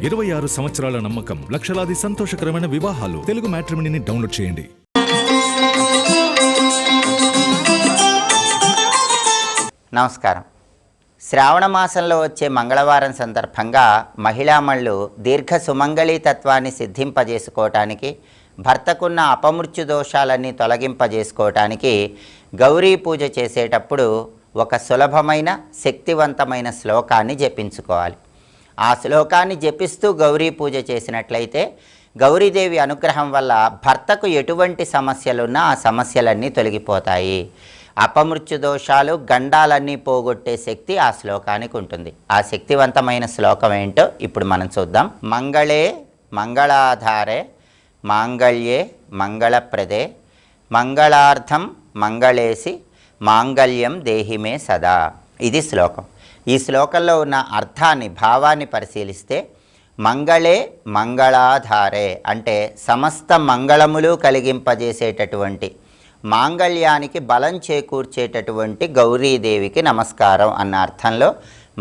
26 సంవత్సరాల నమ్మకం, లక్షలాది సంతోషకరమైన వివాహాలు. తెలుగు మ్యాట్రిమోనీని డౌన్లోడ్ చేయండి. నమస్కారం. శ్రావణ మాసంలో వచ్చే మంగళవారం సందర్భంగా మహిళామణులు దీర్ఘ సుమంగళీతత్వాన్ని సిద్ధింపజేసుకోవటానికి, భర్తకున్న అపమృత్యు దోషాలన్నీ తొలగింపజేసుకోవటానికి గౌరీ పూజ చేసేటప్పుడు ఒక సులభమైన శక్తివంతమైన శ్లోకాన్ని జపించుకోవాలి. ఆ శ్లోకాన్ని జపిస్తూ గౌరీ పూజ చేసినట్లయితే గౌరీదేవి అనుగ్రహం వల్ల భర్తకు ఎటువంటి సమస్యలున్నా ఆ సమస్యలన్నీ తొలగిపోతాయి. అపమృత్యు దోషాలు, గండాలన్నీ పోగొట్టే శక్తి ఆ శ్లోకానికి ఉంటుంది. ఆ శక్తివంతమైన శ్లోకం ఏంటో ఇప్పుడు మనం చూద్దాం. మంగళే మంగళాధారే మాంగళ్యే మంగళప్రదే మంగళార్థం మంగళేసి మాంగళ్యం దేహిమే సదా. ఇది శ్లోకం. ఈ శ్లోకంలో ఉన్న అర్థాన్ని, భావాన్ని పరిశీలిస్తే మంగళే మంగళాధారే అంటే సమస్త మంగళములు కలిగింపజేసేటటువంటి, మాంగళ్యానికి బలం చేకూర్చేటటువంటి గౌరీదేవికి నమస్కారం అన్న అర్థంలో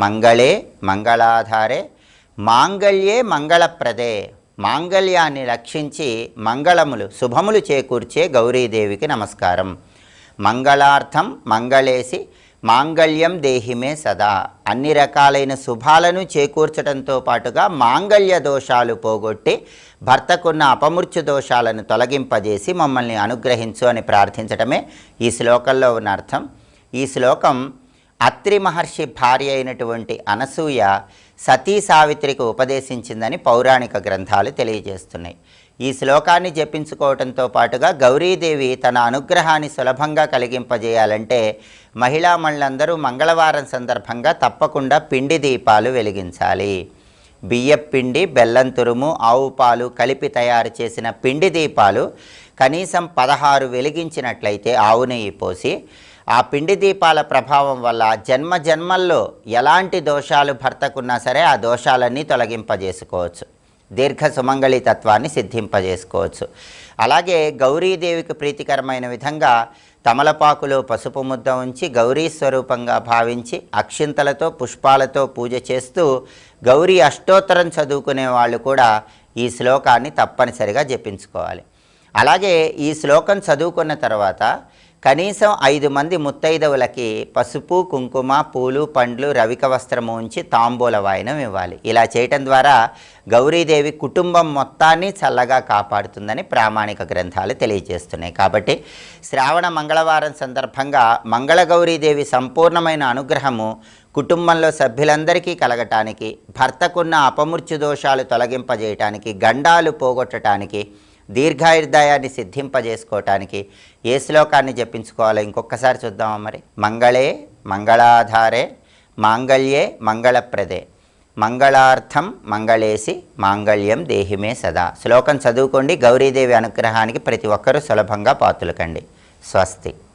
మంగళే మంగళాధారే మాంగళ్యే మంగళప్రదే, మాంగళ్యాన్ని రక్షించి మంగళములు, శుభములు చేకూర్చే గౌరీదేవికి నమస్కారం. మంగళార్థం మంగళేసి మాంగళ్యం దేహిమే సదా, అన్ని రకాలైన శుభాలను చేకూర్చడంతో పాటుగా మాంగళ్య దోషాలు పోగొట్టి భర్తకున్న అపమృత్యు దోషాలను తొలగింపజేసి మమ్మల్ని అనుగ్రహించు అని ప్రార్థించడమే ఈ శ్లోకంలో ఉన్న అర్థం. ఈ శ్లోకం అత్రి మహర్షి భార్య అయినటువంటి అనసూయ సతీ సావిత్రికి ఉపదేశించిందని పౌరాణిక గ్రంథాలు తెలియజేస్తున్నాయి. ఈ శ్లోకాన్ని జపించుకోవడంతో పాటుగా గౌరీదేవి తన అనుగ్రహాన్ని సులభంగా కలిగింపజేయాలంటే మహిళామణులందరూ మంగళవారం సందర్భంగా తప్పకుండా పిండి దీపాలు వెలిగించాలి. బియ్యపిండి, బెల్లం తురుము, ఆవు పాలు కలిపి తయారు చేసిన పిండి దీపాలు కనీసం 16 వెలిగించినట్లయితే, ఆవు నెయ్యి పోసి, ఆ పిండి దీపాల ప్రభావం వల్ల జన్మ జన్మల్లో ఎలాంటి దోషాలు భర్తకున్నా సరే ఆ దోషాలన్నీ తొలగింపజేసుకోవచ్చు, దీర్ఘ సుమంగళీతత్వాన్ని సిద్ధింపజేసుకోవచ్చు. అలాగే గౌరీదేవికి ప్రీతికరమైన విధంగా తమలపాకులో పసుపు ముద్ద ఉంచి గౌరీ స్వరూపంగా భావించి అక్షింతలతో, పుష్పాలతో పూజ చేస్తూ గౌరీ అష్టోత్తరం చదువుకునే వాళ్ళు కూడా ఈ శ్లోకాన్ని తప్పనిసరిగా జపించుకోవాలి. అలాగే ఈ శ్లోకం చదువుకున్న తర్వాత కనీసం 5 మంది ముత్తైదవులకి పసుపు, కుంకుమ, పూలు, పండ్లు, రవిక వస్త్రము ఉంచి తాంబూల వాయనం ఇవ్వాలి. ఇలా చేయటం ద్వారా గౌరీదేవి కుటుంబం మొత్తాన్ని చల్లగా కాపాడుతుందని ప్రామాణిక గ్రంథాలు తెలియజేస్తున్నాయి. కాబట్టి శ్రావణ మంగళవారం సందర్భంగా మంగళగౌరీదేవి సంపూర్ణమైన అనుగ్రహము కుటుంబంలో సభ్యులందరికీ కలగటానికి, భర్తకున్న అపమృత్యు దోషాలు తొలగింపజేయటానికి, గండాలు పోగొట్టడానికి, దీర్ఘాయుర్దాయాన్ని సిద్ధింపజేసుకోవటానికి ఏ శ్లోకాన్ని జపించుకోవాలో ఇంకొకసారి చూద్దామా మరి. మంగళే మంగళాధారే మాంగళ్యే మంగళప్రదే మంగళార్థం మంగళేసి మాంగళ్యం దేహిమే సదా. శ్లోకం చదువుకోండి. గౌరీదేవి అనుగ్రహానికి ప్రతి ఒక్కరూ సులభంగా పాత్రులు కండి. స్వస్తి.